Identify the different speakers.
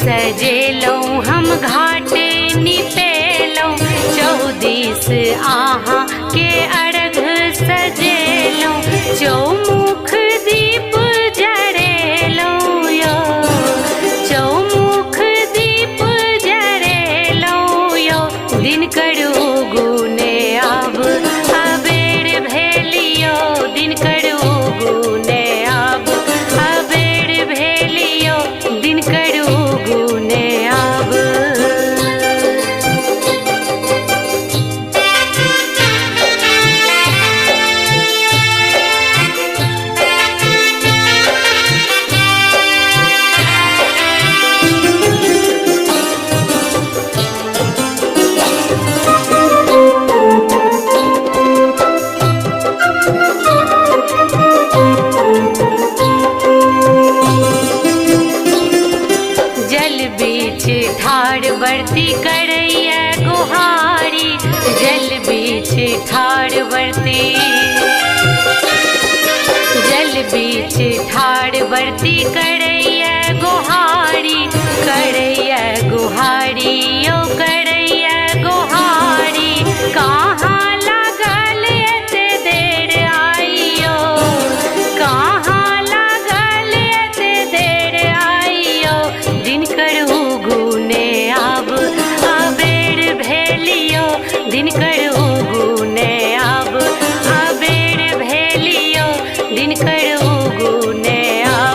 Speaker 1: सजेलौं हम घाटे निपेलौं, चौदिस आहा के अर्घ सजेलौं, चौमुख दीप जरेलौं यो, चौमुख दीप जरेलौं यो। दिन करू गुने अब अबेर भेलियो, दिन करू गुने अब अबेर भेलियो, दिन करू गुने अब। जल बीच ठाड़ बरती करैया गुहारी, जल बीच ठाड़ बरती, जल बीच ठाड़ बरती करैया गुहारी, करैया गुहारी यो करैया गुहारी। कहाँ लागल एते देर आइयो, कहाँ लागल एते देर आइयो, दिन करू गुने अब अबेर भेलियो, दिन करू गुने अब अबेर भेलियो, दिन करू गुने अब।